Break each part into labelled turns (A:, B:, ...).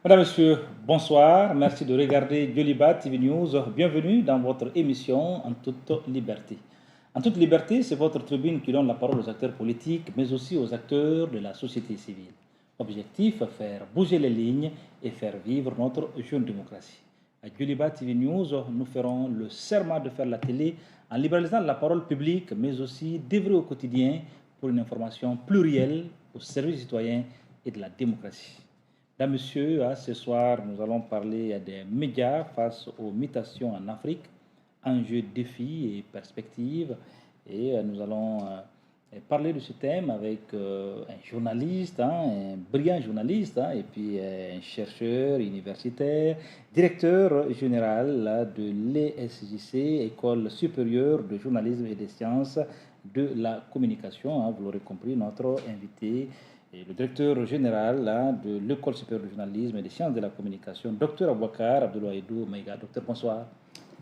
A: Madame, Monsieur, bonsoir. Merci de regarder Yoliba TV News. Bienvenue dans votre émission En toute liberté. En toute liberté, c'est votre tribune qui donne la parole aux acteurs politiques, mais aussi aux acteurs de la société civile. Objectif, faire bouger les lignes et faire vivre notre jeune démocratie. À Yoliba TV News, nous ferons le serment de faire la télé en libéralisant la parole publique, mais aussi d'œuvrer au quotidien pour une information plurielle au service citoyen et de la démocratie. Mesdames, Messieurs, ce soir, nous allons parler des médias face aux mutations en Afrique, enjeux, défis et perspectives. Et nous allons parler de ce thème avec un journaliste, un brillant journaliste, et puis un chercheur universitaire, directeur général de l'ESJC, École supérieure de journalisme et des sciences de la communication. Vous l'aurez compris, notre invité et le directeur général de l'École supérieure de journalisme et des sciences de la communication, Dr Aboubacar Abdoulaïdou Maïga. Docteur, bonsoir.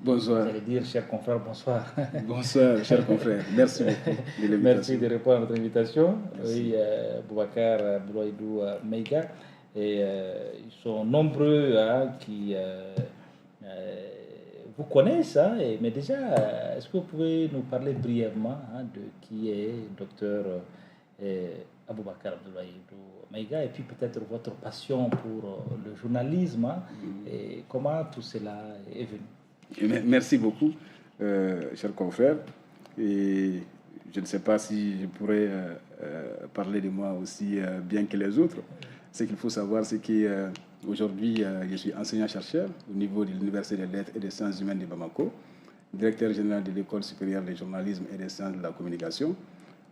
B: Bonsoir.
A: Vous allez dire, cher confrère, bonsoir.
B: Bonsoir, cher confrère. Merci beaucoup de l'invitation.
A: Merci de répondre à notre invitation. Merci. Oui, Aboubacar Abdoulaïdou Maïga. Et ils sont nombreux qui vous connaissent, mais déjà, est-ce que vous pouvez nous parler brièvement de qui est docteur Aboubacar Abdoulaïdou Maïga, et puis peut-être votre passion pour le journalisme, et comment tout cela est venu.
B: Merci beaucoup, cher confrère. Et je ne sais pas si je pourrais parler de moi aussi bien que les autres. Ce qu'il faut savoir, c'est qu'aujourd'hui, je suis enseignant-chercheur au niveau de l'Université des Lettres et des Sciences humaines de Bamako, directeur général de l'École supérieure de journalisme et des sciences de la communication.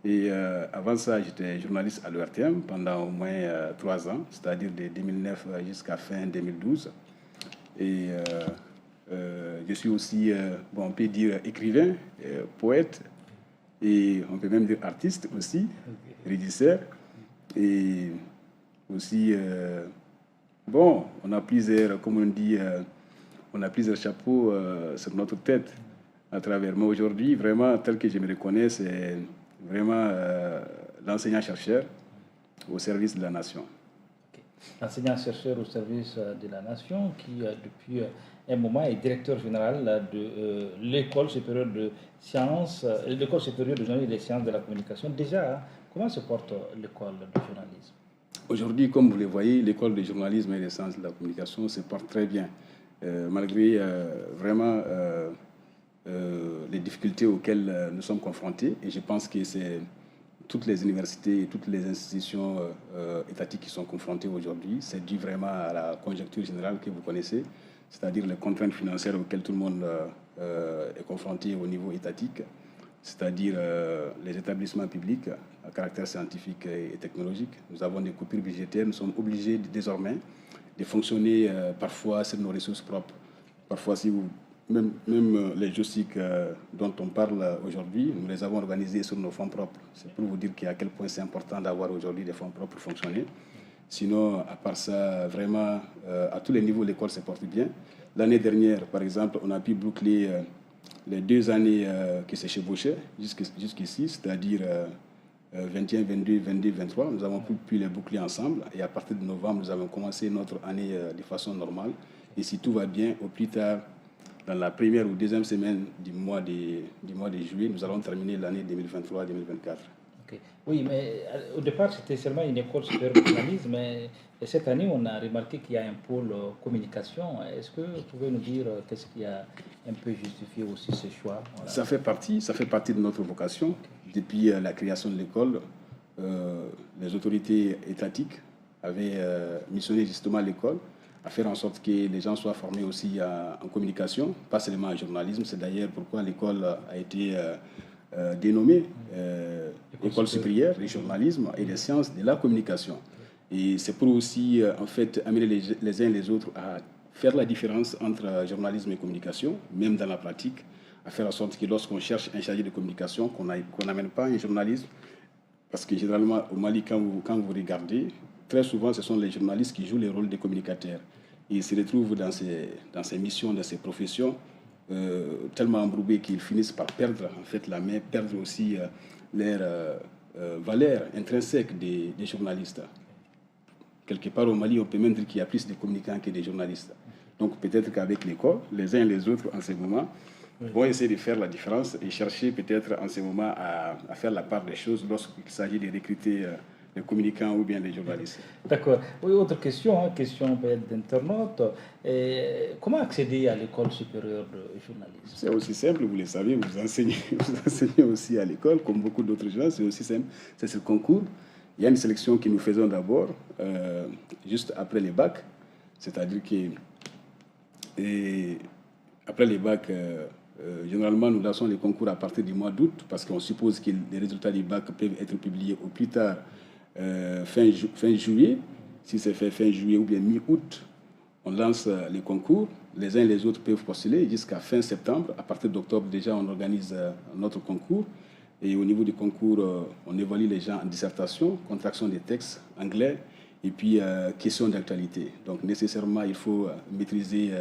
B: Et avant ça, j'étais journaliste à l'ERTM pendant au moins 3 ans, c'est-à-dire de 2009 jusqu'à fin 2012. Et je suis aussi, on peut dire écrivain, poète, et on peut même dire artiste aussi, régisseur. Et aussi, on a plusieurs, comme on dit, on a plusieurs chapeaux sur notre tête à travers. Mais aujourd'hui, vraiment, tel que je me reconnais, c'est vraiment l'enseignant-chercheur au service de la nation.
A: Okay. L'enseignant-chercheur au service de la nation qui, depuis un moment, est directeur général de l'École supérieure de sciences, l'École supérieure de journalisme et des sciences de la communication. Déjà, comment se porte l'école de journalisme?
B: Aujourd'hui, comme vous le voyez, l'école de journalisme et des sciences de la communication se porte très bien, malgré vraiment les difficultés auxquelles nous sommes confrontés. Et je pense que c'est toutes les universités et toutes les institutions étatiques qui sont confrontées aujourd'hui. C'est dû vraiment à la conjoncture générale que vous connaissez, c'est-à-dire les contraintes financières auxquelles tout le monde est confronté au niveau étatique, c'est-à-dire les établissements publics à caractère scientifique et technologique. Nous avons des coupures budgétaires, nous sommes obligés désormais de fonctionner parfois sur nos ressources propres. Parfois, si vous Même les joysticks dont on parle aujourd'hui, nous les avons organisés sur nos fonds propres. C'est pour vous dire à quel point c'est important d'avoir aujourd'hui des fonds propres pour fonctionner. Sinon, à part ça, vraiment, à tous les niveaux, l'école se porte bien. L'année dernière, par exemple, on a pu boucler les 2 années qui se chevauchaient jusqu'ici, c'est-à-dire 21, 22, 22, 23. Nous avons pu les boucler ensemble. Et à partir de novembre, nous avons commencé notre année de façon normale. Et si tout va bien, au plus tard, dans la première ou deuxième semaine du mois de juillet, nous allons terminer l'année 2023-2024.
A: Okay. Oui, mais au départ, c'était seulement une école supérieure de journalisme, mais cette année, on a remarqué qu'il y a un pôle communication. Est-ce que vous pouvez nous dire qu'est-ce qui a un peu justifié aussi ce choix? Voilà.
B: Ça fait partie de notre vocation. Okay. Depuis la création de l'école, les autorités étatiques avaient missionné justement l'école à faire en sorte que les gens soient formés aussi en communication, pas seulement en journalisme. C'est d'ailleurs pourquoi l'école a été dénommée École supérieure du journalisme et des sciences de la communication. Et c'est pour aussi en fait amener les uns et les autres à faire la différence entre journalisme et communication, même dans la pratique, à faire en sorte que lorsqu'on cherche un chargé de communication, qu'on n'amène pas un journaliste, parce que généralement au Mali, quand vous regardez, très souvent, ce sont les journalistes qui jouent le rôle des communicateurs. Et ils se retrouvent dans ces missions, dans ces professions, tellement embrouillés qu'ils finissent par perdre en fait la main, perdre aussi leur valeur intrinsèque des journalistes. quelque part au Mali, on peut même dire qu'il y a plus de communicants que des journalistes. Donc peut-être qu'avec l'école, les uns et les autres en ce moment vont essayer de faire la différence et chercher peut-être en ce moment à faire la part des choses lorsqu'il s'agit de recruter des communicants ou bien des journalistes.
A: D'accord. Oui, autre question, hein, question peut-être d'internaute. Comment accéder à l'école supérieure de journalisme?
B: C'est aussi simple, vous le savez, vous enseignez aussi à l'école, comme beaucoup d'autres gens, c'est aussi simple. C'est ce concours. Il y a une sélection que nous faisons d'abord, juste après les bacs, c'est-à-dire que après les bacs, généralement, nous lançons les concours à partir du mois d'août parce qu'on suppose que les résultats du bac peuvent être publiés au plus tard fin juillet. Si c'est fait fin juillet ou bien mi-août, on lance les concours. Les uns et les autres peuvent postuler jusqu'à fin septembre. À partir d'octobre, déjà, on organise notre concours. Et au niveau du concours, on évalue les gens en dissertation, contraction des textes, anglais, et puis questions d'actualité. Donc, nécessairement, il faut maîtriser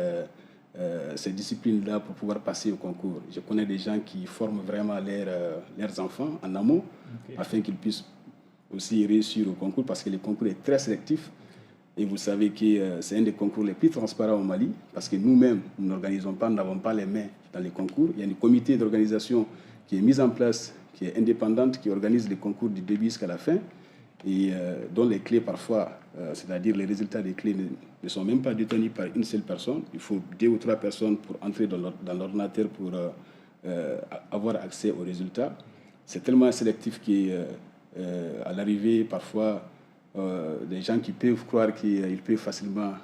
B: ces disciplines-là pour pouvoir passer au concours. Je connais des gens qui forment vraiment leurs enfants en amont, afin qu'ils puissent aussi réussir au concours, parce que le concours est très sélectif. Et vous savez que c'est un des concours les plus transparents au Mali, parce que nous-mêmes, nous n'organisons pas, nous n'avons pas les mains dans les concours. Il y a un comité d'organisation qui est mis en place, qui est indépendante, qui organise les concours du début jusqu'à la fin, et dont les clés parfois, c'est-à-dire les résultats des clés ne sont même pas détenus par une seule personne. Il faut 2 ou 3 personnes pour entrer dans l'ordinateur pour avoir accès aux résultats. C'est tellement sélectif qu'à l'arrivée, parfois, des gens qui peuvent croire qu'ils peuvent facilement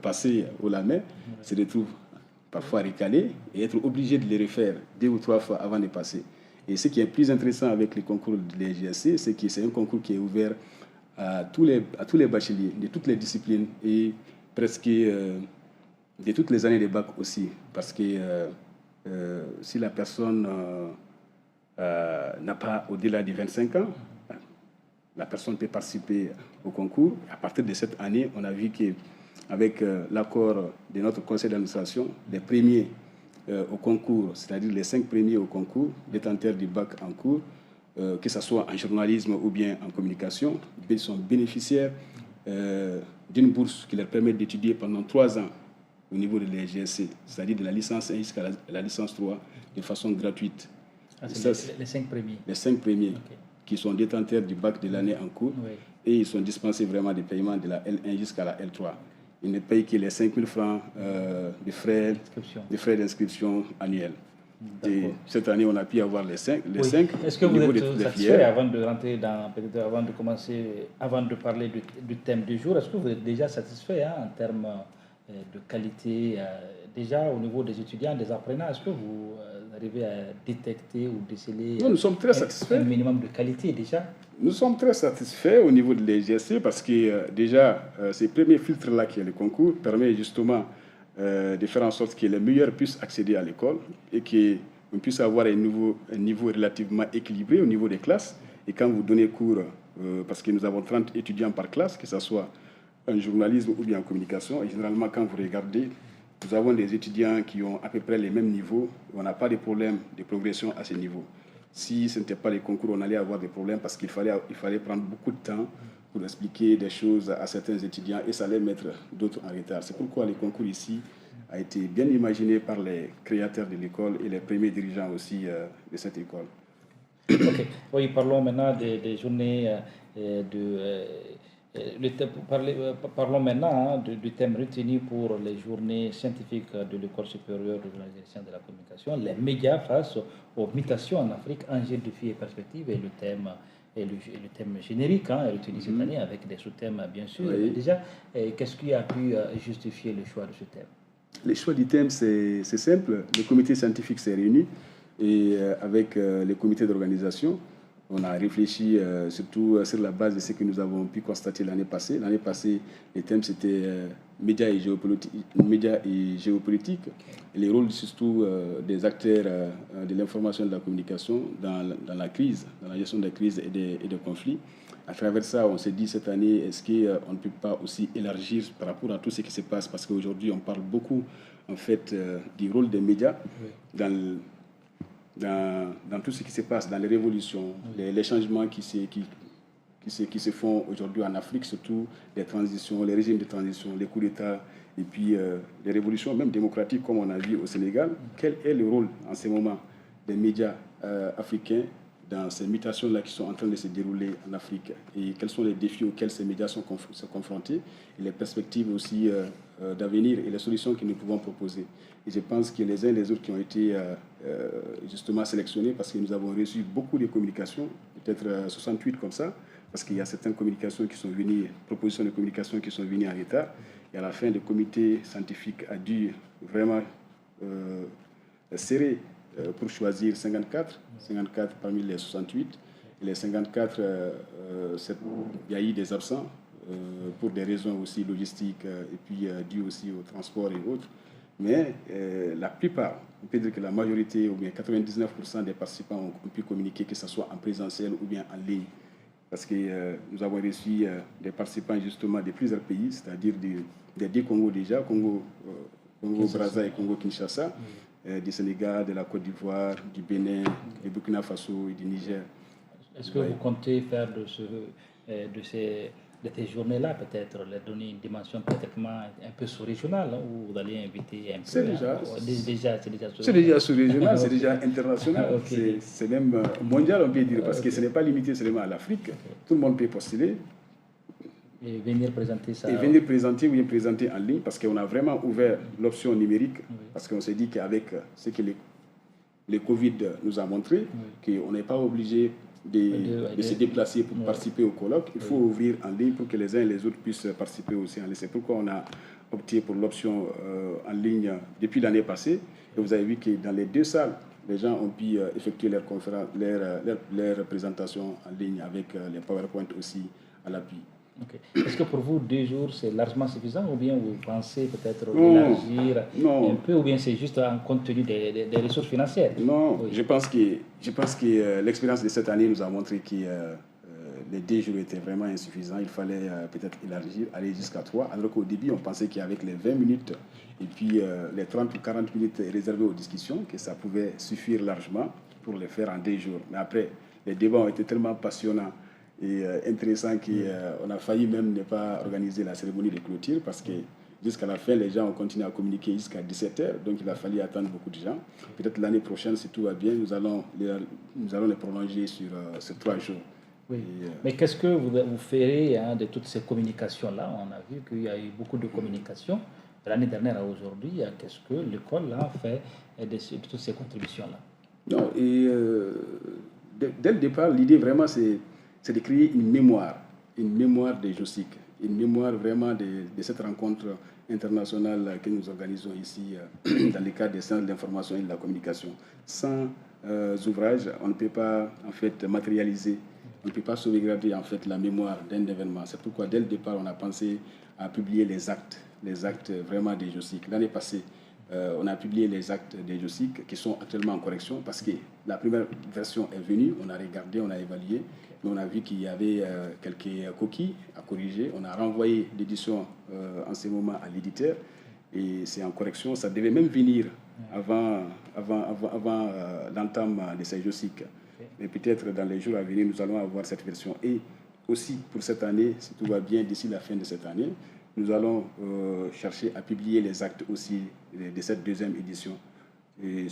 B: passer au la main se retrouvent parfois recalés et être obligés de les refaire 2 ou 3 fois avant de passer. Et ce qui est plus intéressant avec les concours de l'EGSC, c'est que c'est un concours qui est ouvert à tous les bacheliers, de toutes les disciplines et presque de toutes les années de bac aussi. Parce que si la personne n'a pas au-delà de 25 ans, la personne peut participer au concours. À partir de cette année, on a vu qu'avec l'accord de notre conseil d'administration, les premiers au concours, c'est-à-dire les 5 premiers au concours, détenteurs du bac en cours, que ce soit en journalisme ou bien en communication, ils sont bénéficiaires d'une bourse qui leur permet d'étudier pendant 3 ans au niveau de l'EGSC, c'est-à-dire de la licence 1 jusqu'à la licence 3, de façon gratuite.
A: Les 5 premiers.
B: Les 5 premiers qui sont détenteurs du bac de l'année en cours, et ils sont dispensés vraiment des paiements de la L1 jusqu'à la L3. Ils ne payent que les 5 000 francs de frais d'inscription annuels. Et cette année, on a pu avoir les 5.
A: Est-ce que vous êtes satisfait, avant de rentrer avant de commencer, avant de parler du thème du jour, est-ce que vous êtes déjà satisfait en termes de qualité, déjà au niveau des étudiants, des apprenants, est-ce que vous arrivez à détecter ou déceler
B: nous sommes très satisfaits.
A: Un minimum de qualité déjà?
B: Nous sommes très satisfaits au niveau de l'EGSC parce que déjà, ces premiers filtres-là qui est le concours permet justement de faire en sorte que les meilleurs puissent accéder à l'école et qu'on puisse avoir un niveau relativement équilibré au niveau des classes. Et quand vous donnez cours, parce que nous avons 30 étudiants par classe, que ce soit en journalisme ou bien en communication, et généralement quand vous regardez, nous avons des étudiants qui ont à peu près les mêmes niveaux, on n'a pas de problème de progression à ce niveau. Si ce n'était pas les concours, on allait avoir des problèmes parce qu'il fallait prendre beaucoup de temps pour expliquer des choses à certains étudiants et ça allait mettre d'autres en retard. C'est pourquoi le concours ici a été bien imaginé par les créateurs de l'école et les premiers dirigeants aussi de cette école.
A: Ok. Oui, parlons maintenant des journées parlons maintenant du thème retenu pour les journées scientifiques de l'École supérieure de journalisation de la communication, les médias face aux mutations en Afrique, enjeux, défis et perspectives, et le thème générique est retenu cette année avec des sous-thèmes bien sûr. Oui. Déjà, qu'est-ce qui a pu justifier le choix de ce thème?
B: Le choix du thème, c'est simple. Le comité scientifique s'est réuni et avec les comités d'organisation, on a réfléchi surtout sur la base de ce que nous avons pu constater l'année passée. L'année passée, le thème c'était médias et géopolitique, et les rôles surtout des acteurs de l'information et de la communication dans la crise, dans la gestion des crises et des conflits. À travers ça, on s'est dit cette année, est-ce qu'on ne peut pas aussi élargir par rapport à tout ce qui se passe, parce qu'aujourd'hui on parle beaucoup en fait du rôle des médias dans tout ce qui se passe, dans les révolutions, les changements qui qui se font aujourd'hui en Afrique, surtout les transitions, les régimes de transition, les coups d'État, et puis les révolutions même démocratiques comme on a vu au Sénégal. Quel est le rôle en ce moment des médias africains dans ces mutations-là qui sont en train de se dérouler en Afrique, et quels sont les défis auxquels ces médias sont confrontés, et les perspectives aussi d'avenir et les solutions que nous pouvons proposer. Et je pense que les uns et les autres qui ont été justement sélectionnés, parce que nous avons reçu beaucoup de communications, peut-être 68 comme ça, parce qu'il y a certaines communications qui sont venues, propositions de communication qui sont venues en retard, et à la fin, le comité scientifique a dû vraiment serrer pour choisir 54 parmi les 68. Et les 54, il y a eu des absents pour des raisons aussi logistiques et puis dues aussi au transport et autres. Mais la plupart, on peut dire que la majorité, ou bien 99% des participants ont pu communiquer, que ce soit en présentiel ou bien en ligne. Parce que nous avons reçu des participants justement de plusieurs pays, c'est-à-dire des deux Congos déjà, Congo-Brazza et Congo-Kinshasa, du Sénégal, de la Côte d'Ivoire, du Bénin, du Burkina Faso et du Niger.
A: Est-ce que vous comptez faire de ces journées-là, peut-être, les donner une dimension pratiquement un peu sous-régionale, hein, où vous allez inviter un peu...
B: C'est
A: C'est déjà
B: sous-régional, c'est déjà international, okay. C'est même mondial, on peut dire, parce que ce n'est pas limité seulement à l'Afrique. Tout le monde peut postuler.
A: Et venir présenter ça.
B: Et venir présenter ou bien présenter en ligne, parce qu'on a vraiment ouvert l'option numérique, parce qu'on s'est dit qu'avec ce que le Covid nous a montré, qu'on n'est pas obligé de se déplacer pour participer au colloque. Il faut ouvrir en ligne pour que les uns et les autres puissent participer aussi en ligne. C'est pourquoi on a opté pour l'option en ligne depuis l'année passée. Et vous avez vu que dans les deux salles, les gens ont pu effectuer leurs conférences, leurs présentations en ligne avec les PowerPoint aussi à l'appui.
A: Okay. Est-ce que pour vous, 2 jours, c'est largement suffisant, ou bien vous pensez peut-être élargir un peu, ou bien c'est juste en compte tenu des ressources financières?
B: Non, oui. Je pense que l'expérience de cette année nous a montré que les 2 jours étaient vraiment insuffisants. Il fallait peut-être élargir, aller jusqu'à 3, alors qu'au début, on pensait qu'avec les 20 minutes et puis les 30 ou 40 minutes réservées aux discussions, que ça pouvait suffire largement pour les faire en 2 jours. Mais après, les débats ont été tellement passionnants et intéressant qu'on a failli même ne pas organiser la cérémonie de clôture, parce que jusqu'à la fin, les gens ont continué à communiquer jusqu'à 17h, donc il a fallu attendre beaucoup de gens. Peut-être l'année prochaine, si tout va bien, nous allons les prolonger sur 3 jours.
A: Oui. Mais qu'est-ce que vous ferez de toutes ces communications-là? On a vu qu'il y a eu beaucoup de communications de l'année dernière à aujourd'hui. Qu'est-ce que l'école a fait de toutes ces contributions-là?
B: Non, et dès le départ, l'idée vraiment, c'est de créer une mémoire des GEOSIC, une mémoire vraiment de cette rencontre internationale que nous organisons ici dans le cadre des sciences de l'information et de la communication. Sans ouvrages, on ne peut pas en fait matérialiser, on ne peut pas sauvegarder en fait la mémoire d'un événement. C'est pourquoi dès le départ, on a pensé à publier les actes vraiment des GEOSIC. L'année passée, on a publié les actes des GEOSIC qui sont actuellement en correction, parce que la première version est venue, on a regardé, on a évalué, mais on a vu qu'il y avait quelques coquilles à corriger. On a renvoyé l'édition en ce moment à l'éditeur, et c'est en correction. Ça devait même venir avant l'entame de ces GEOSIC. Mais peut-être dans les jours à venir, nous allons avoir cette version. Et aussi pour cette année, si tout va bien, d'ici la fin de cette année, nous allons chercher à publier les actes aussi de cette 2e édition. Et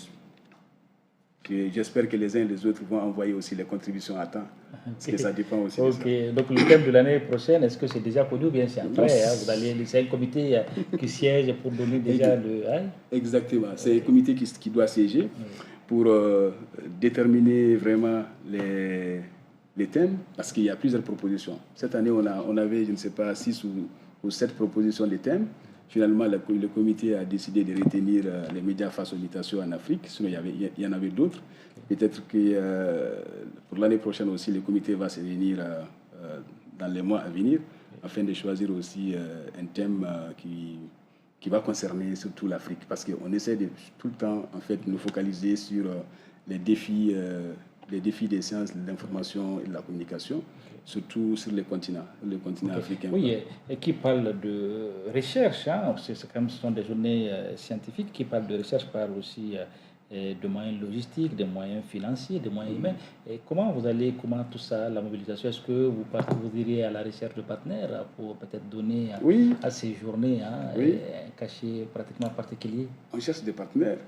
B: j'espère que les uns et les autres vont envoyer aussi les contributions à temps, parce que ça dépend aussi de ça.
A: Donc le thème de l'année prochaine, est-ce que c'est déjà connu ou bien c'est après? C'est un comité qui siège pour donner déjà le...
B: Exactement, c'est un comité qui doit siéger pour déterminer vraiment les thèmes, parce qu'il y a plusieurs propositions. Cette année, on avait, je ne sais pas, 6 ou 7 propositions de thèmes. Finalement, le comité a décidé de retenir les médias face aux mutations en Afrique, sinon il y en avait d'autres. Peut-être que pour l'année prochaine aussi, le comité va se réunir dans les mois à venir, afin de choisir aussi un thème qui va concerner surtout l'Afrique, parce qu'on essaie de tout le temps en fait nous focaliser sur les défis des sciences de l'information et de la communication, surtout sur le continent africain.
A: Oui, et qui parle de recherche, ce sont des journées scientifiques. Qui parle de recherche parle aussi de moyens logistiques, des moyens financiers, des moyens humains. Et comment tout ça, la mobilisation, est-ce que vous iriez à la recherche de partenaires pour peut-être donner à ces journées un cachet pratiquement particulier?
B: On cherche des partenaires.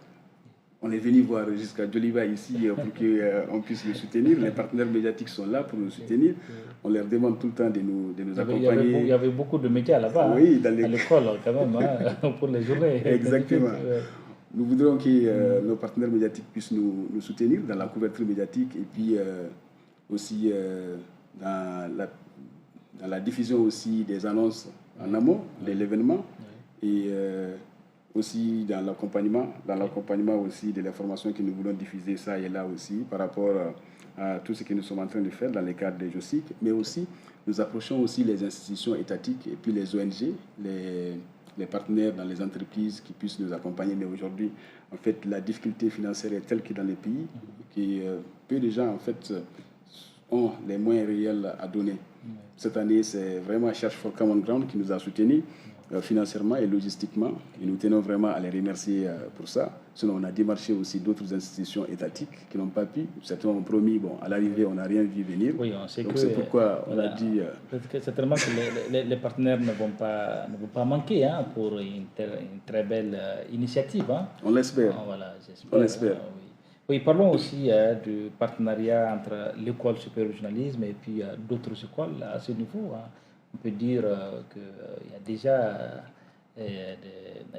B: On est venu voir jusqu'à Djoliba ici pour qu'on puisse le soutenir. Les partenaires médiatiques sont là pour nous soutenir. On leur demande tout le temps de nous accompagner.
A: Il y avait beaucoup de médias là-bas, à l'école quand même, pour les journées.
B: Exactement. Nous voudrons que nos partenaires médiatiques puissent nous soutenir dans la couverture médiatique et puis aussi dans la diffusion aussi des annonces en amont de l'événement et aussi dans l'accompagnement aussi de l'information que nous voulons diffuser ça et là aussi par rapport à tout ce que nous sommes en train de faire dans le cadre des JOSIC, mais aussi nous approchons aussi les institutions étatiques et puis les ONG, les partenaires dans les entreprises qui puissent nous accompagner. Mais aujourd'hui, en fait, la difficulté financière est telle que dans les pays, que peu de gens, en fait, ont les moyens réels à donner. Cette année, c'est vraiment Search for Common Ground qui nous a soutenus financièrement et logistiquement. Et nous tenons vraiment à les remercier pour ça. Sinon, on a démarché aussi d'autres institutions étatiques qui n'ont pas pu. Certains ont promis, bon, à l'arrivée, on n'a rien vu venir.
A: Oui, on sait.
B: Donc c'est pourquoi on a dit...
A: certainement que les partenaires ne vont pas manquer pour une très belle initiative.
B: On l'espère.
A: Voilà,
B: on l'espère.
A: Oui, parlons aussi du partenariat entre l'école supérieure du journalisme et puis d'autres écoles à ce niveau. On peut dire qu'il y a déjà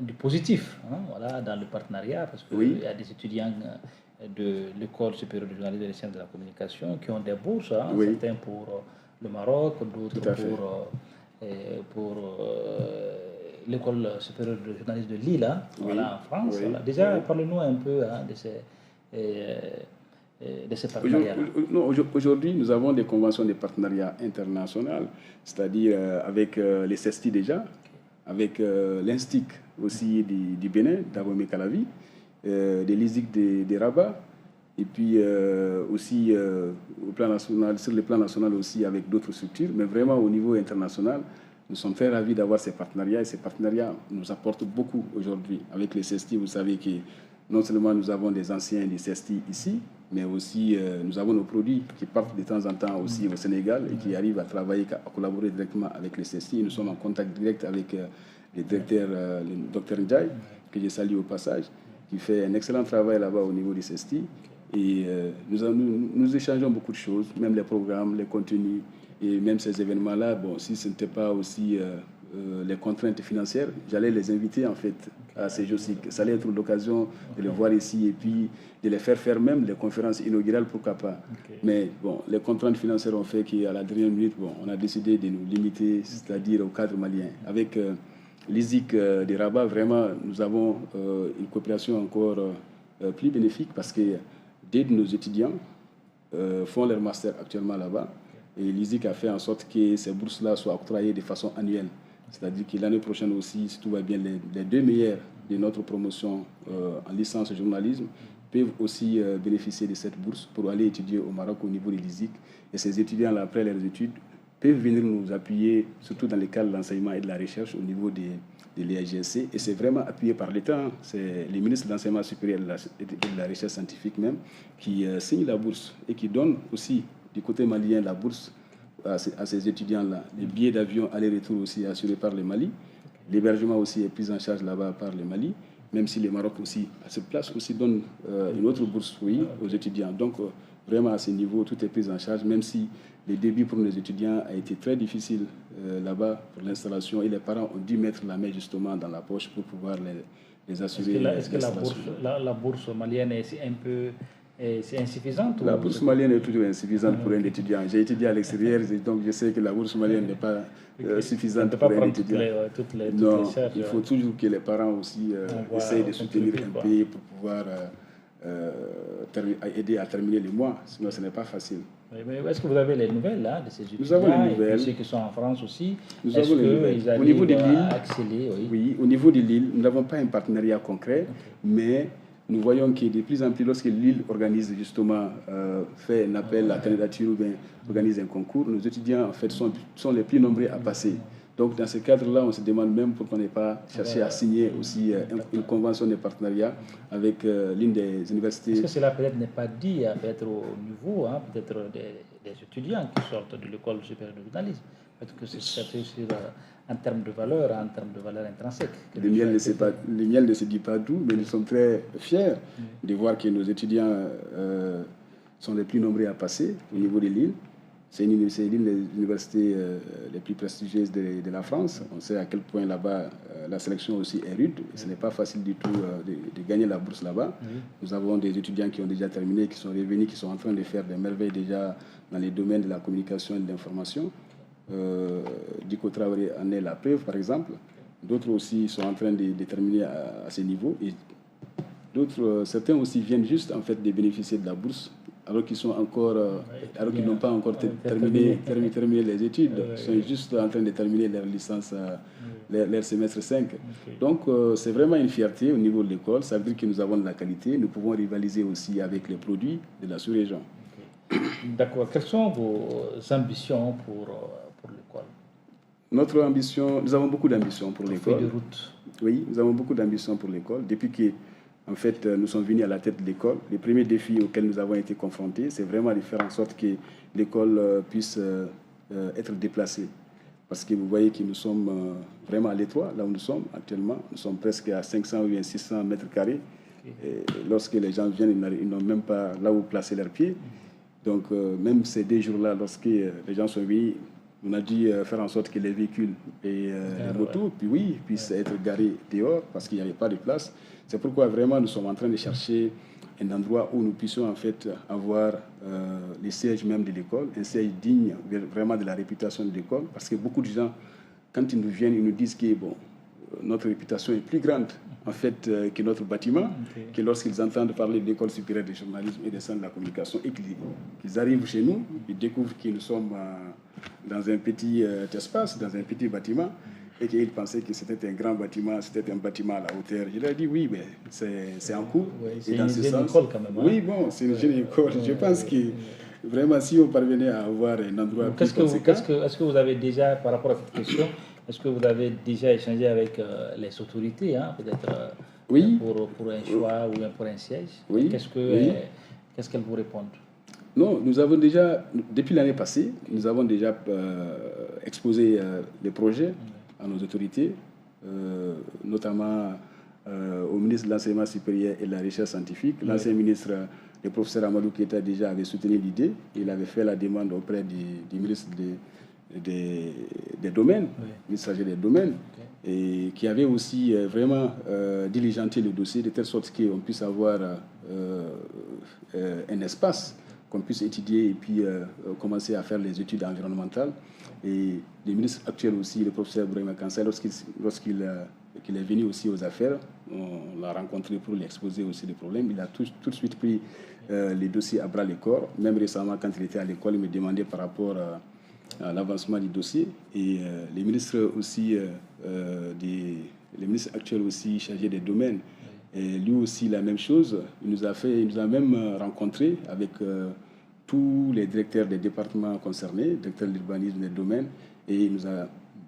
A: du positif dans le partenariat, parce qu'il y a des étudiants de l'école supérieure du journalisme et des sciences de la communication qui ont des bourses, certains pour le Maroc, d'autres pour l'école supérieure de journalisme de Lille, en France. Déjà, parle-nous un peu de ces partenariats.
B: Aujourd'hui, nous avons des conventions de partenariat international, c'est-à-dire avec les CESTI déjà, avec l'INSTIC aussi du Bénin, d'Abomey Calavi, des LISIC de Rabat, et puis aussi au plan national, sur le plan national aussi avec d'autres structures, mais vraiment au niveau international, nous sommes très ravis d'avoir ces partenariats, et ces partenariats nous apportent beaucoup aujourd'hui. Avec les CESTI, vous savez que non seulement nous avons des anciens des CESTI ici, mais aussi nous avons nos produits qui partent de temps en temps aussi au Sénégal et qui arrivent à travailler, à collaborer directement avec les CESTI. Nous sommes en contact direct avec le directeur, le Dr Ndiaye, que je salue au passage, qui fait un excellent travail là-bas au niveau des CESTI. Et nous échangeons beaucoup de choses, même les programmes, les contenus, et même ces événements-là. Bon, si ce n'était pas aussi les contraintes financières, j'allais les inviter en fait à ces JOSIC. Ça allait être l'occasion de les voir ici et puis de les faire même les conférences inaugurales, pourquoi pas. Mais bon, les contraintes financières ont fait qu'à la dernière minute, on a décidé de nous limiter, c'est-à-dire au cadre malien. Avec l'ISIC de Rabat, vraiment, nous avons une coopération encore plus bénéfique parce que deux de nos étudiants font leur master actuellement là-bas. Et l'ISIC a fait en sorte que ces bourses-là soient octroyées de façon annuelle. C'est-à-dire que l'année prochaine aussi, si tout va bien, les deux meilleurs de notre promotion en licence journalisme peuvent aussi bénéficier de cette bourse pour aller étudier au Maroc au niveau de l'ISIC. Et ces étudiants-là, après leurs études, peuvent venir nous appuyer, surtout dans le cadre de l'enseignement et de la recherche au niveau de l'EAGSC. Et c'est vraiment appuyé par l'État. C'est les ministres de l'enseignement supérieur et de la recherche scientifique même qui signent la bourse et qui donnent aussi du côté malien la bourse à ces étudiants-là. Les billets d'avion aller-retour aussi assurés par le Mali. L'hébergement aussi est pris en charge là-bas par le Mali, même si le Maroc aussi, à cette place, aussi donne une autre bourse aux étudiants. Donc, vraiment à ce niveau, tout est pris en charge, même si le début pour nos étudiants a été très difficile là-bas pour l'installation et les parents ont dû mettre la main justement dans la poche pour pouvoir les assurer.
A: Est-ce que la bourse malienne est un peu... c'est insuffisant?
B: La bourse malienne est toujours insuffisante pour un étudiant. J'ai étudié à l'extérieur, donc je sais que la bourse malienne n'est pas suffisante pour un étudiant. Non, il faut toujours que les parents aussi essayent de soutenir un peu pour pouvoir aider à terminer le mois. Sinon, ce n'est pas facile.
A: Mais est-ce que vous avez les nouvelles là, de ces étudiants?
B: Nous avons les nouvelles.
A: Et ceux qui sont en France aussi.
B: Nous avons les nouvelles. Au niveau de
A: Lille,
B: oui, au niveau de Lille, nous n'avons pas un partenariat concret, mais nous voyons que de plus en plus, lorsque Lille organise justement, fait un appel à candidature ou bien organise un concours, nos étudiants en fait sont les plus nombreux à passer. Donc, dans ce cadre-là, on se demande même pourquoi on n'est pas cherché à signer aussi une convention de partenariat avec l'une des universités.
A: Est-ce que cela peut-être n'est pas dit peut-être au niveau, peut-être des étudiants qui sortent de l'école supérieure de journalisme? Peut-être que c'est sur, en termes de valeur intrinsèque.
B: Le miel ne se dit pas tout, mais nous sommes très fiers de voir que nos étudiants sont les plus nombreux à passer au niveau de l'île. C'est l'une des universités les plus prestigieuses de la France. On sait à quel point là-bas la sélection aussi est rude. Ce n'est pas facile du tout de gagner la bourse là-bas. Nous avons des étudiants qui ont déjà terminé, qui sont revenus, qui sont en train de faire des merveilles déjà dans les domaines de la communication et de l'information. Diko Traoré en est la preuve, par exemple. D'autres aussi sont en train de terminer à ce niveau. Et certains aussi viennent juste en fait de bénéficier de la bourse, alors qu'ils sont encore, alors qu'ils n'ont pas encore terminé les études. Ils sont juste en train de terminer leur licence, leur semestre 5. Donc c'est vraiment une fierté au niveau de l'école. Ça veut dire que nous avons de la qualité. Nous pouvons rivaliser aussi avec les produits de la sous-région.
A: D'accord. Quelles sont vos ambitions pour l'école?
B: Notre ambition, nous avons beaucoup d'ambitions pour l'école.
A: De route.
B: Oui, nous avons beaucoup d'ambitions pour l'école. Depuis que en fait, nous sommes venus à la tête de l'école. Les premiers défis auxquels nous avons été confrontés, c'est vraiment de faire en sorte que l'école puisse être déplacée. Parce que vous voyez que nous sommes vraiment à l'étroit, là où nous sommes actuellement. Nous sommes presque à 500 ou 600 mètres carrés. Et lorsque les gens viennent, ils n'ont même pas là où placer leurs pieds. Donc, même ces 2 jours-là, lorsque les gens sont venus, on a dû faire en sorte que les véhicules et les motos puissent être garés dehors parce qu'il n'y avait pas de place. C'est pourquoi vraiment nous sommes en train de chercher un endroit où nous puissions en fait avoir les sièges même de l'école, un siège digne vraiment de la réputation de l'école, parce que beaucoup de gens, quand ils nous viennent, ils nous disent que notre réputation est plus grande en fait que notre bâtiment, que lorsqu'ils entendent parler de l'école supérieure de journalisme et des sciences de la communication et qu'ils arrivent chez nous, ils découvrent que nous sommes dans un petit espace, dans un petit bâtiment, et qu'ils pensaient que c'était un grand bâtiment, c'était un bâtiment à la hauteur. Je leur ai dit oui, mais c'est en cours.
A: C'est une jeune école quand même.
B: Oui, bon, c'est une jeune école. Je pense que vraiment, si on parvenait à avoir un endroit plus conséquent...
A: Est-ce que vous avez déjà, par rapport à cette question, est-ce que vous avez déjà échangé avec les autorités, peut-être pour un choix ou pour un siège?
B: Oui.
A: Qu'est-ce qu'elles vous répondent?
B: Non, nous avons déjà, depuis l'année passée, nous avons déjà exposé les projets à nos autorités, notamment au ministre de l'Enseignement supérieur et de la Recherche scientifique. L'ancien ministre, le professeur Amadou Keita, déjà avait soutenu l'idée. Il avait fait la demande auprès du ministre des domaines, ministre chargé des domaines, et qui avait aussi vraiment diligenté le dossier de telle sorte qu'on puisse avoir un espace qu'on puisse étudier et puis commencer à faire les études environnementales. Et le ministre actuel aussi, le professeur Brahima Kansai, lorsqu'il est venu aussi aux affaires, on l'a rencontré pour lui exposer aussi les problèmes. Il a tout de suite pris les dossiers à bras le corps. Même récemment, quand il était à l'école, il me demandait par rapport à l'avancement du dossier. Et le ministre aussi, le ministre actuel aussi chargé des domaines, et lui aussi la même chose. Il nous a même rencontré avec tous les directeurs des départements concernés, directeurs de l'urbanisme des domaines, et il nous a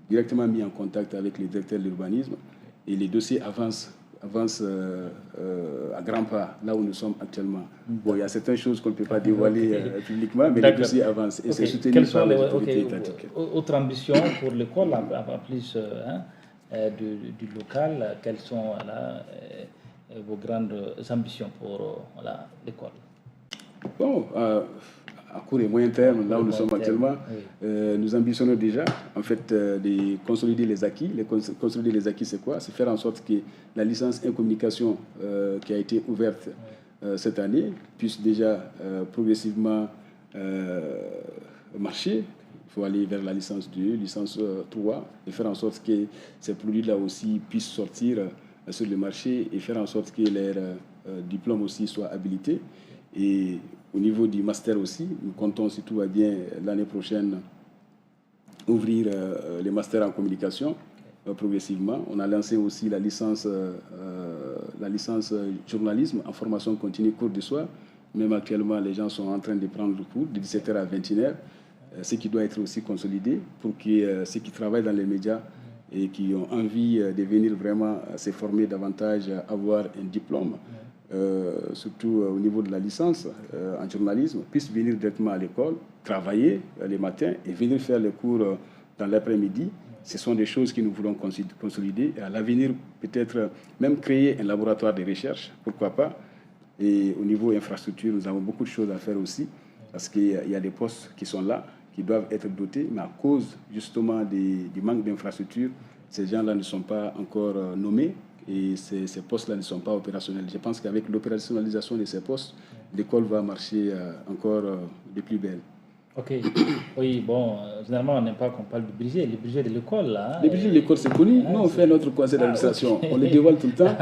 B: directement mis en contact avec les directeurs de l'urbanisme. Et les dossiers avancent à grands pas là où nous sommes actuellement. Bon, il y a certaines choses qu'on ne peut pas dévoiler publiquement, mais les dossiers avancent et c'est soutenu par les autorités étatiques.
A: Autre ambition pour l'école, en plus du local, quelles sont vos grandes ambitions pour l'école?
B: Bon, à court et moyen terme, là où nous sommes actuellement, nous ambitionnons déjà en fait de consolider les acquis. Consolider les acquis, c'est quoi? C'est faire en sorte que la licence en communication qui a été ouverte cette année puisse déjà progressivement marcher. Il faut aller vers la licence 2, licence 3 et faire en sorte que ces produits-là aussi puissent sortir sur le marché et faire en sorte que leurs diplômes aussi soient habilités. Et au niveau du master aussi, nous comptons, si tout va bien, l'année prochaine, ouvrir les masters en communication progressivement. On a lancé aussi la licence journalisme en formation continue cours du soir. Même actuellement, les gens sont en train de prendre le cours de 17h à 21h. ce qui doit être aussi consolidé pour que ceux qui travaillent dans les médias et qui ont envie de venir vraiment se former davantage, avoir un diplôme, surtout au niveau de la licence en journalisme, puissent venir directement à l'école, travailler les matins et venir faire les cours dans l'après-midi. Ce sont des choses que nous voulons consolider et à l'avenir peut-être même créer un laboratoire de recherche, pourquoi pas. Et au niveau infrastructure, nous avons beaucoup de choses à faire aussi parce qu'il y a des postes qui sont là, qui doivent être dotés, mais à cause justement du manque d'infrastructures, ces gens-là ne sont pas encore nommés et ces postes-là ne sont pas opérationnels. Je pense qu'avec l'opérationnalisation de ces postes, l'école va marcher encore de plus belle.
A: Ok, oui, bon, généralement on n'aime pas qu'on parle du budget, le budget de l'école là.
B: Le budget de l'école c'est connu, nous on fait notre conseil d'administration, on le dévoile tout le temps,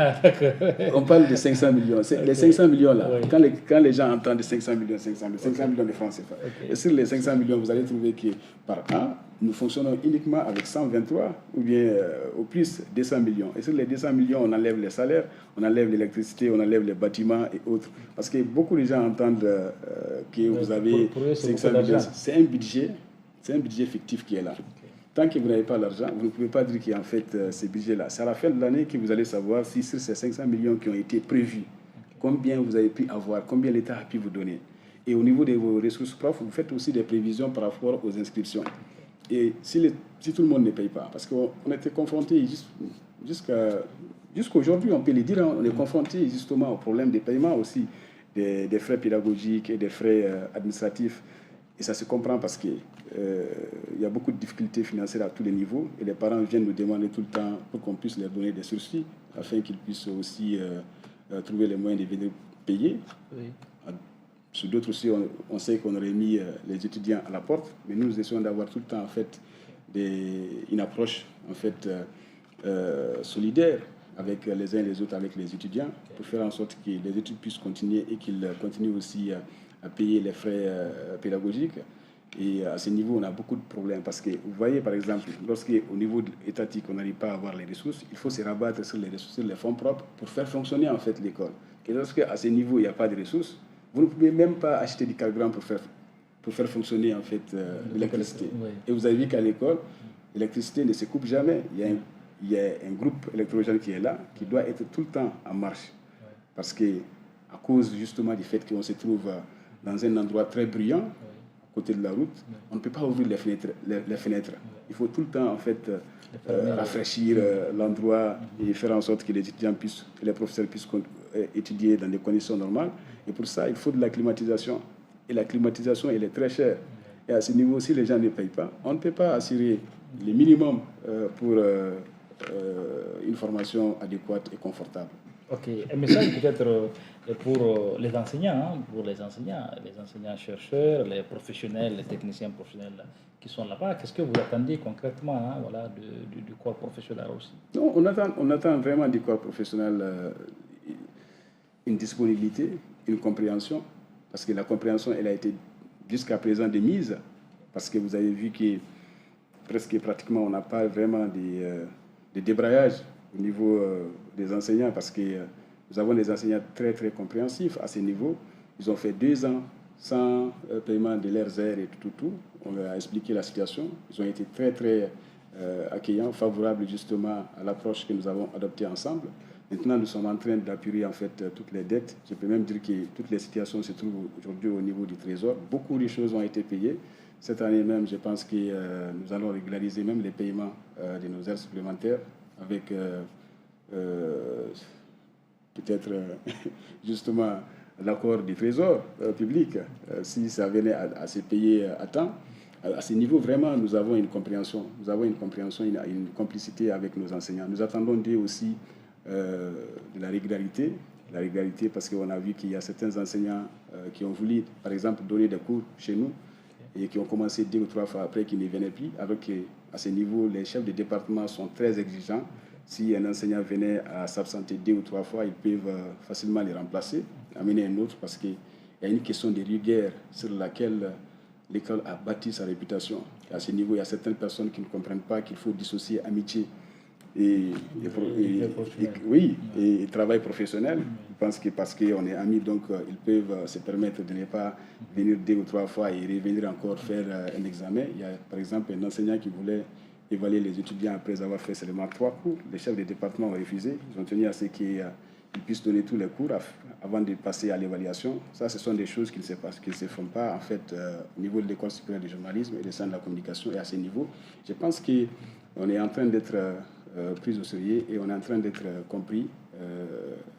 B: on parle de 500 millions, les 500 millions là, quand les gens entendent 500 millions de francs CFA, et sur les 500 millions vous allez trouver que par an, nous fonctionnons uniquement avec 123 ou bien au plus 200 millions. Et sur les 200 millions, on enlève les salaires, on enlève l'électricité, on enlève les bâtiments et autres. Parce que beaucoup de gens entendent que vous avez pour eux, 500 millions. C'est un budget fictif qui est là. Tant que vous n'avez pas l'argent, vous ne pouvez pas dire qu'il y a en fait ce budget-là. C'est à la fin de l'année que vous allez savoir si sur ces 500 millions qui ont été prévus, combien vous avez pu avoir, combien l'État a pu vous donner. Et au niveau de vos ressources propres, vous faites aussi des prévisions par rapport aux inscriptions. Et si tout le monde ne paye pas, parce qu'on était confronté jusqu'aujourd'hui, on peut le dire, on est confronté justement au problème des paiements aussi, des frais pédagogiques et des frais administratifs. Et ça se comprend parce qu'il y a beaucoup de difficultés financières à tous les niveaux et les parents viennent nous demander tout le temps pour qu'on puisse leur donner des sursis afin qu'ils puissent aussi trouver les moyens de venir payer. Oui. Sur d'autres aussi, on sait qu'on aurait mis les étudiants à la porte, mais nous essayons d'avoir tout le temps en fait une approche en fait solidaire avec les uns et les autres, avec les étudiants, pour faire en sorte que les études puissent continuer et qu'ils continuent aussi à payer les frais pédagogiques. Et à ce niveau, on a beaucoup de problèmes parce que vous voyez par exemple, lorsqu'au niveau étatique, on n'arrive pas à avoir les ressources, il faut se rabattre sur les ressources, sur les fonds propres pour faire fonctionner en fait l'école. Et lorsqu'à ce niveau, il n'y a pas de ressources, vous ne pouvez même pas acheter du carburant pour faire fonctionner en fait l'électricité. Oui. Et vous avez vu qu'à l'école, l'électricité ne se coupe jamais. Il y a un groupe électrogène qui est là, qui doit être tout le temps en marche. Parce que à cause justement du fait qu'on se trouve dans un endroit très bruyant, à côté de la route, on ne peut pas ouvrir les fenêtres. Il faut tout le temps en fait rafraîchir l'endroit et faire en sorte que les étudiants puissent, que les professeurs puissent étudier dans des conditions normales. Et pour ça, il faut de la climatisation. Et la climatisation, elle est très chère. Et à ce niveau, si les gens ne payent pas, on ne peut pas assurer le minimum pour une formation adéquate et confortable.
A: Ok. Un message peut-être pour les enseignants, les enseignants-chercheurs, les professionnels, les techniciens professionnels qui sont là-bas. Qu'est-ce que vous attendez concrètement du corps professionnel aussi?
B: Non, on attend vraiment du corps professionnel une disponibilité, une compréhension, parce que la compréhension, elle a été jusqu'à présent de mise, parce que vous avez vu que pratiquement, on n'a pas vraiment de débrayage au niveau des enseignants, parce que nous avons des enseignants très, très compréhensifs à ce niveau. Ils ont fait 2 ans sans paiement de leurs heures et tout. On leur a expliqué la situation. Ils ont été très, très accueillants, favorables justement à l'approche que nous avons adoptée ensemble. Maintenant, nous sommes en train d'apurer en fait toutes les dettes. Je peux même dire que toutes les situations se trouvent aujourd'hui au niveau du Trésor. Beaucoup de choses ont été payées. Cette année même, je pense que nous allons régulariser même les paiements de nos heures supplémentaires avec peut-être justement l'accord du Trésor public. Si ça venait à se payer à temps, à ce niveau, vraiment, nous avons une compréhension. Nous avons une compréhension, une complicité avec nos enseignants. Nous attendons d'eux aussi de la régularité parce qu'on a vu qu'il y a certains enseignants qui ont voulu, par exemple, donner des cours chez nous et qui ont commencé 2 ou 3 fois après qu'ils ne venaient plus, alors qu'à ce niveau, les chefs de département sont très exigeants. Si un enseignant venait à s'absenter 2 ou 3 fois, ils peuvent facilement les remplacer, amener un autre, parce qu'il y a une question de rigueur sur laquelle l'école a bâti sa réputation. Et à ce niveau, il y a certaines personnes qui ne comprennent pas qu'il faut dissocier amitié oui, et travail professionnel. Je pense que parce qu'on est amis, donc ils peuvent se permettre de ne pas venir 2 ou 3 fois et revenir encore faire un examen. Il y a par exemple un enseignant qui voulait évaluer les étudiants après avoir fait seulement 3 cours. Les chefs de département ont refusé. Ils ont tenu à ce qu'ils puissent donner tous les cours avant de passer à l'évaluation. Ça, ce sont des choses qui ne se font pas en fait au niveau de l'école supérieure du journalisme et des centres de la communication. Et à ce niveau, je pense qu'on est en train d'être pris au sérieux et on est en train d'être compris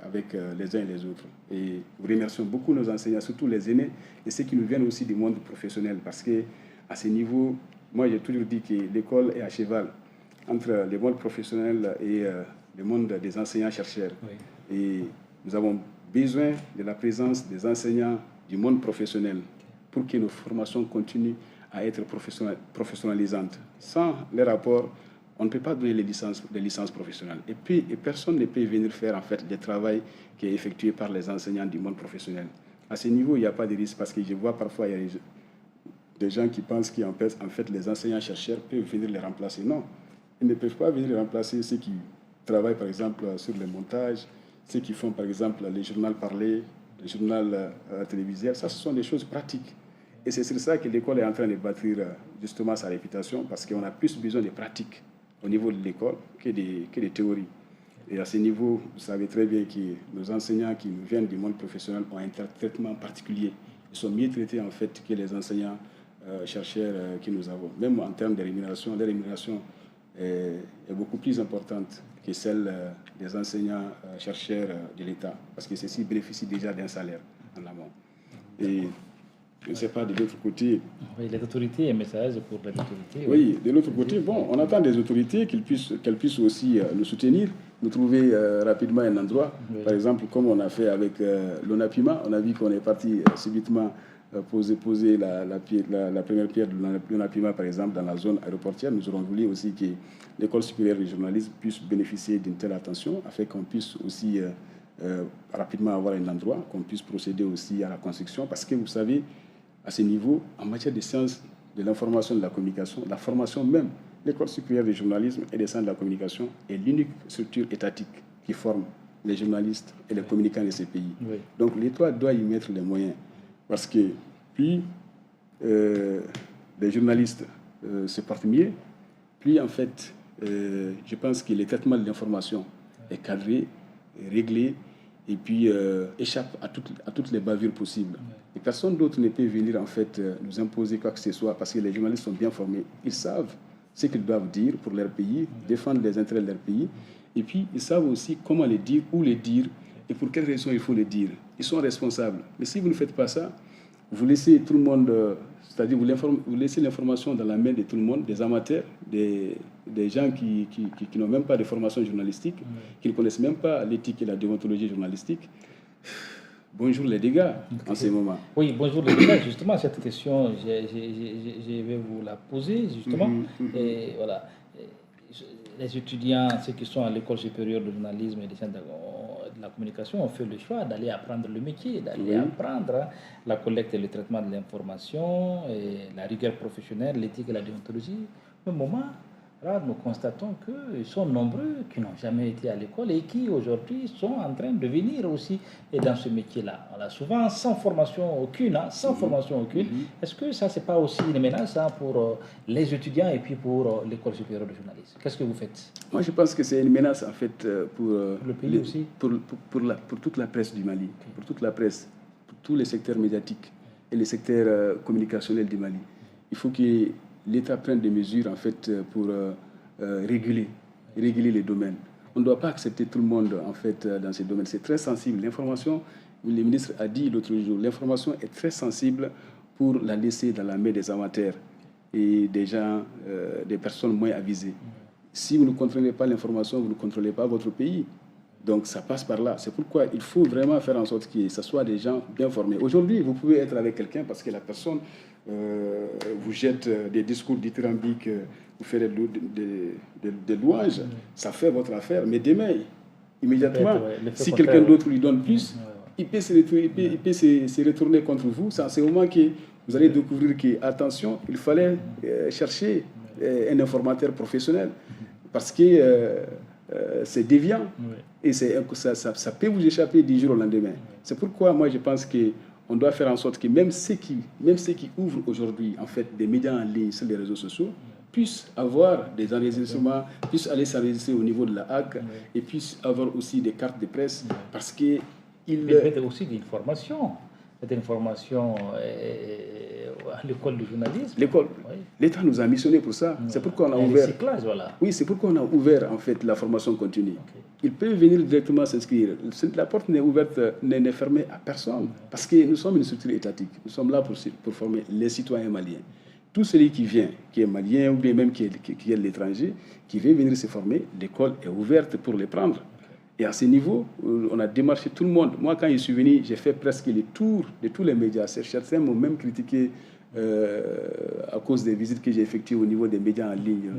B: avec les uns et les autres. Et nous remercions beaucoup nos enseignants, surtout les aînés, et ceux qui nous viennent aussi du monde professionnel, parce qu'à ce niveau, moi j'ai toujours dit que l'école est à cheval entre le monde professionnel et le monde des enseignants-chercheurs. Oui. Et nous avons besoin de la présence des enseignants du monde professionnel pour que nos formations continuent à être professionnalisantes. Sans les rapports, on ne peut pas donner les licences professionnelles. Et puis, personne ne peut venir faire en fait, des travail qui est effectué par les enseignants du monde professionnel. À ce niveau, il n'y a pas de risque parce que je vois parfois il y a des gens qui pensent qu'en fait, les enseignants-chercheurs peuvent venir les remplacer. Non, ils ne peuvent pas venir remplacer ceux qui travaillent par exemple sur le montage, ceux qui font par exemple les journaux parlés, les journaux télévisés. Ça, ce sont des choses pratiques. Et c'est sur ça que l'école est en train de bâtir justement sa réputation parce qu'on a plus besoin de pratiques au niveau de l'école que des théories. Et à ce niveau, vous savez très bien que nos enseignants qui nous viennent du monde professionnel ont un traitement particulier. Ils sont mieux traités en fait que les enseignants chercheurs que nous avons. Même en termes de rémunération, la rémunération est beaucoup plus importante que celle des enseignants chercheurs de l'État, parce que ceux-ci bénéficient déjà d'un salaire en amont. Et je ne sais pas, de l'autre côté...
A: Oui, les autorités, un message pour les autorités.
B: Oui, de l'autre côté, bon, on attend des autorités qu'elles puissent aussi nous soutenir, nous trouver rapidement un endroit. Oui. Par exemple, comme on a fait avec l'ONAPIMA, on a vu qu'on est parti subitement poser la première pierre de l'ONAPIMA, par exemple, dans la zone aéroportière. Nous aurons voulu aussi que l'école supérieure du journalisme puisse bénéficier d'une telle attention, afin qu'on puisse aussi rapidement avoir un endroit, qu'on puisse procéder aussi à la construction, parce que vous savez, à ce niveau, en matière de sciences de l'information et de la communication, la formation même, l'école supérieure du journalisme et des sciences de la communication est l'unique structure étatique qui forme les journalistes et les communicants de ces pays. Oui. Donc l'État doit y mettre les moyens, parce que plus les journalistes se portent mieux, plus en fait, je pense que le traitement de l'information est cadré, réglé, et puis échappe à toutes les bavures possibles. Et personne d'autre ne peut venir en fait nous imposer quoi que ce soit, parce que les journalistes sont bien formés. Ils savent ce qu'ils doivent dire pour leur pays, défendre les intérêts de leur pays, et puis ils savent aussi comment le dire, où le dire, et pour quelles raisons il faut le dire. Ils sont responsables. Mais si vous ne faites pas ça, vous laissez tout le monde, c'est-à-dire vous laissez l'information dans la main de tout le monde, des amateurs, des gens qui n'ont même pas de formation journalistique, qui ne connaissent même pas l'éthique et la déontologie journalistique. Bonjour les dégâts en ce moment.
A: Oui, bonjour les dégâts. Justement, cette question, je vais vous la poser, justement. Et voilà. Les étudiants, ceux qui sont à l'école supérieure de journalisme et des sciences de la communication, ont fait le choix d'aller apprendre le métier, d'aller apprendre la collecte et le traitement de l'information, et la rigueur professionnelle, l'éthique et la déontologie. Au moment, là, nous constatons qu'ils sont nombreux qui n'ont jamais été à l'école et qui aujourd'hui sont en train de venir aussi et dans ce métier-là. Voilà, souvent sans formation aucune, formation aucune. Est-ce que ça, c'est pas aussi une menace pour les étudiants et puis pour l'école supérieure de journalisme? Qu'est-ce que vous faites?
B: Moi, je pense que c'est une menace en fait pour
A: le pays aussi,
B: pour toute la presse du Mali, pour toute la presse, pour tous les secteurs médiatiques et les secteurs communicationnels du Mali. Il faut que l'État prenne des mesures en fait pour réguler les domaines. On ne doit pas accepter tout le monde en fait dans ces domaines. C'est très sensible. L'information, le ministre a dit l'autre jour, l'information est très sensible pour la laisser dans la main des amateurs et des gens, des personnes moins avisées. Si vous ne contrôlez pas l'information, vous ne contrôlez pas votre pays. Donc ça passe par là. C'est pourquoi il faut vraiment faire en sorte que ce soit des gens bien formés. Aujourd'hui, vous pouvez être avec quelqu'un parce que la personne vous jette des discours dithyrambiques, vous faites des louanges, ça fait votre affaire. Mais demain, immédiatement, si quelqu'un d'autre lui donne plus, il peut se retourner contre vous. C'est au moment que vous allez découvrir que, attention, il fallait chercher un informateur professionnel. parce que c'est déviant et ça peut vous échapper du jour au lendemain. C'est pourquoi moi je pense qu'on doit faire en sorte que même ceux qui ouvrent aujourd'hui en fait des médias en ligne sur les réseaux sociaux puissent avoir des enregistrements, puissent aller s'enregistrer au niveau de la HAC et puissent avoir aussi des cartes de presse parce que
A: mais aussi d'informations. Cette information à l'école du journalisme.
B: L'État nous a missionnés pour ça. C'est pourquoi on a ouvert.
A: Voilà.
B: Oui, c'est pourquoi on a ouvert en fait la formation continue. Ils peuvent venir directement s'inscrire. La porte n'est ouverte, n'est fermée à personne parce que nous sommes une structure étatique. Nous sommes là pour former les citoyens maliens. Tout celui qui vient, qui est malien ou bien même qui est de l'étranger, qui veut venir se former, l'école est ouverte pour les prendre. Et à ce niveau, on a démarché tout le monde. Moi, quand je suis venu, j'ai fait presque le tour de tous les médias. Certains m'ont même critiqué à cause des visites que j'ai effectuées au niveau des médias en ligne.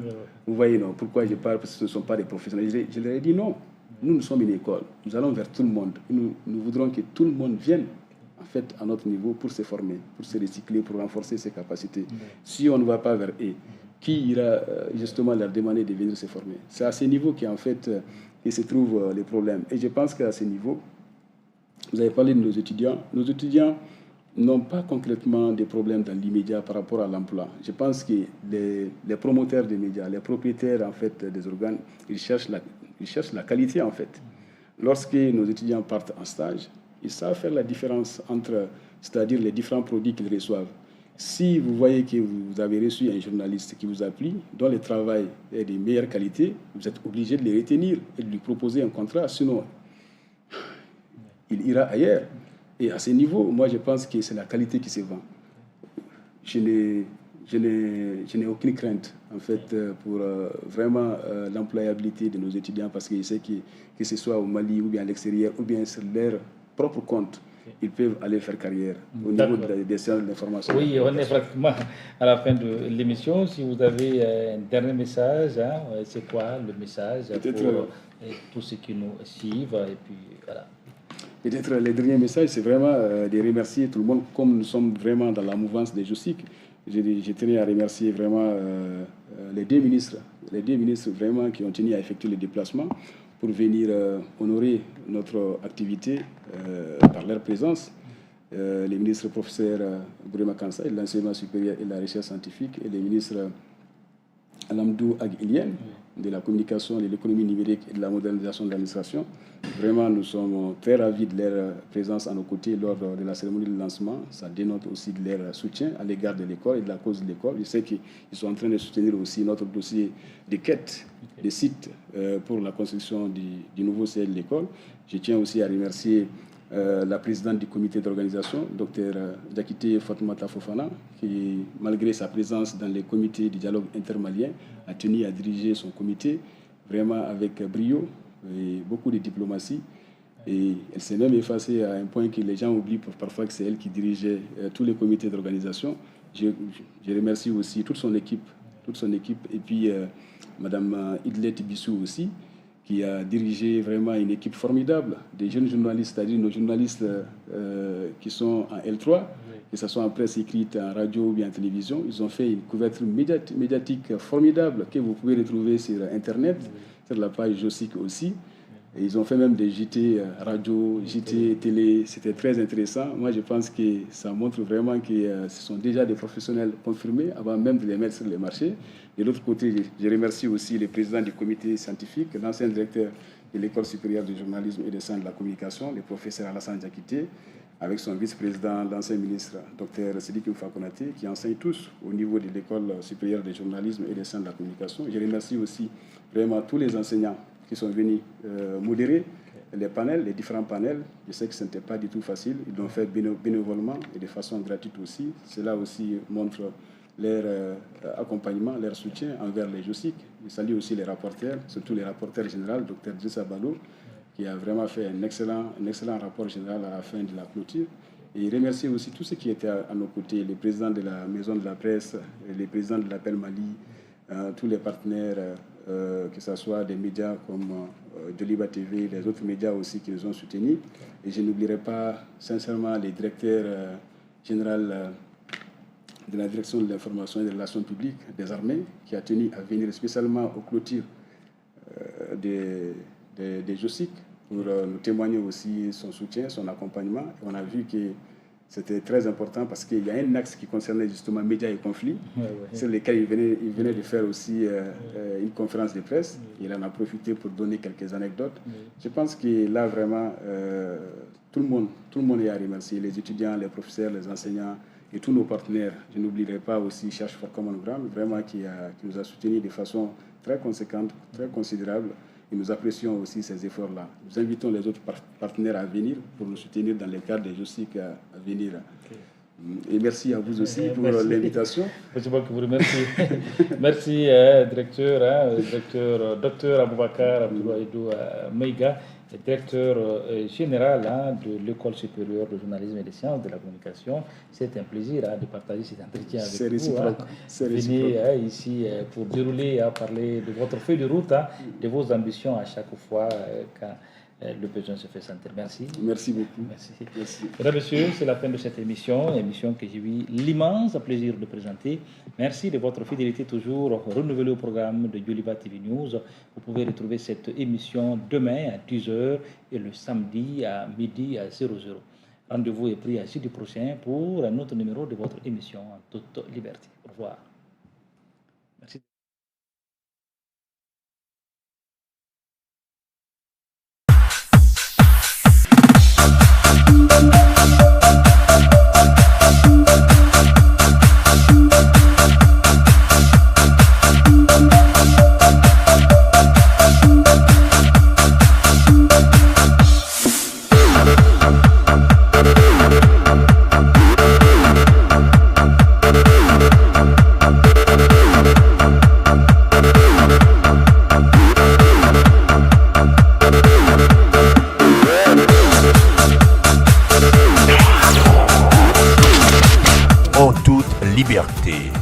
B: Vous voyez, non, pourquoi je parle, parce que ce ne sont pas des professionnels. Je leur ai dit non, nous sommes une école. Nous allons vers tout le monde. Nous voudrons que tout le monde vienne en fait, à notre niveau pour se former, pour se recycler, pour renforcer ses capacités. Si on ne va pas vers eux, qui ira justement leur demander de venir se former? C'est à ce niveau qu'en fait... et se trouvent les problèmes. Et je pense qu'à ce niveau, vous avez parlé de nos étudiants. Nos étudiants n'ont pas concrètement des problèmes dans l'immédiat par rapport à l'emploi. Je pense que les promoteurs des médias, les propriétaires en fait des organes, ils cherchent la qualité en fait. Lorsque nos étudiants partent en stage, ils savent faire la différence entre, c'est-à-dire les différents produits qu'ils reçoivent. Si vous voyez que vous avez reçu un journaliste qui vous appuie, dont le travail est de meilleure qualité, vous êtes obligé de le retenir et de lui proposer un contrat, sinon il ira ailleurs. Et à ce niveau, moi je pense que c'est la qualité qui se vend. Je n'ai aucune crainte en fait pour vraiment l'employabilité de nos étudiants parce que je sais que ce soit au Mali ou bien à l'extérieur ou bien sur leur propre compte, ils peuvent aller faire carrière au niveau des séances d'information.
A: Oui, on est pratiquement à la fin de l'émission. Si vous avez un dernier message, c'est quoi le message pour tous ceux qui nous suivent et puis voilà.
B: Peut-être le dernier message, c'est vraiment de remercier tout le monde, comme nous sommes vraiment dans la mouvance des JOSIC. Je tenais à remercier vraiment les deux ministres vraiment qui ont tenu à effectuer le déplacement pour venir honorer notre activité par leur présence. Les ministres professeur Bourema Kansa, de l'enseignement supérieur et de la recherche scientifique, et les ministres Alamdou Ag-Ilien, de la communication, de l'économie numérique et de la modernisation de l'administration. Vraiment, nous sommes très ravis de leur présence à nos côtés lors de la cérémonie de lancement. Ça dénote aussi de leur soutien à l'égard de l'école et de la cause de l'école. Je sais qu'ils sont en train de soutenir aussi notre dossier de quête des sites pour la construction du nouveau CL de l'école. Je tiens aussi à remercier la présidente du comité d'organisation, Dr Diakité Fatoumata Fofana, qui, malgré sa présence dans les comités du dialogue intermalien, a tenu à diriger son comité vraiment avec brio et beaucoup de diplomatie. Et elle s'est même effacée à un point que les gens oublient parfois que c'est elle qui dirigeait tous les comités d'organisation. Je remercie aussi toute son équipe et puis Madame Idlet Bissou aussi, qui a dirigé vraiment une équipe formidable, des jeunes journalistes, c'est-à-dire nos journalistes qui sont en L3, que ce soit en presse écrite, en radio ou bien en télévision. Ils ont fait une couverture médiatique formidable que vous pouvez retrouver sur Internet, sur la page JOSIC aussi. Et ils ont fait même des JT radio, JT télé. C'était très intéressant. Moi, je pense que ça montre vraiment que ce sont déjà des professionnels confirmés avant même de les mettre sur les marchés. De l'autre côté, je remercie aussi le président du comité scientifique, l'ancien directeur de l'École supérieure du journalisme et des sciences de la communication, le professeur Alassane Diakité, avec son vice-président, l'ancien ministre, Dr Sidiki Mfakonate, qui enseignent tous au niveau de l'École supérieure du journalisme et des sciences de la communication. Je remercie aussi vraiment tous les enseignants qui sont venus modérer les panels, les différents panels. Je sais que ce n'était pas du tout facile. Ils l'ont fait bénévolement et de façon gratuite aussi. Cela aussi montre leur accompagnement, leur soutien envers les JOSIC. Je salue aussi les rapporteurs, surtout les rapporteurs généraux, Dr Djessa Balo, qui a vraiment fait un excellent rapport général à la fin de la clôture. Et remercier aussi tous ceux qui étaient à nos côtés, les présidents de la Maison de la Presse, les présidents de l'Appel Mali, tous les partenaires, que ce soit des médias comme Djoliba TV, les autres médias aussi qui nous ont soutenus. Et je n'oublierai pas sincèrement les directeurs généraux de la direction de l'information et des relations publiques des armées, qui a tenu à venir spécialement aux clôtures des JOSIC pour nous témoigner aussi son soutien, son accompagnement. Et on a vu que c'était très important parce qu'il y a un axe qui concernait justement médias et conflits, sur lesquels il venait de faire aussi une conférence de presse. Il en a profité pour donner quelques anecdotes. Je pense que là, vraiment, tout le monde est à remercier, les étudiants, les professeurs, les enseignants et tous nos partenaires. Je n'oublierai pas aussi Cherche for Common Ground, vraiment qui nous a soutenus de façon très conséquente, très considérable. Et nous apprécions aussi ces efforts-là. Nous invitons les autres partenaires à venir pour nous soutenir dans le cadre des JOSIC à venir. Et merci à vous aussi pour l'invitation.
A: C'est moi qui vous remercie. Merci, directeur, docteur Aboubakar Abdoulaïdou Meiga, directeur général de l'École supérieure de journalisme et des sciences de la communication. C'est un plaisir de partager cet entretien avec vous.
B: C'est réciproque.
A: Venez ici pour dérouler, parler de votre feuille de route, de vos ambitions à chaque fois quand le besoin se fait sentir. Merci.
B: Merci beaucoup.
A: Merci. Mesdames, Messieurs, c'est la fin de cette émission que j'ai eu l'immense plaisir de présenter. Merci de votre fidélité toujours renouvelée au programme de Yoliba TV News. Vous pouvez retrouver cette émission demain à 10h et le samedi à midi à 00. Rendez-vous est pris à jeudi prochain pour un autre numéro de votre émission en toute liberté. Au revoir. Merci.
C: En toute liberté.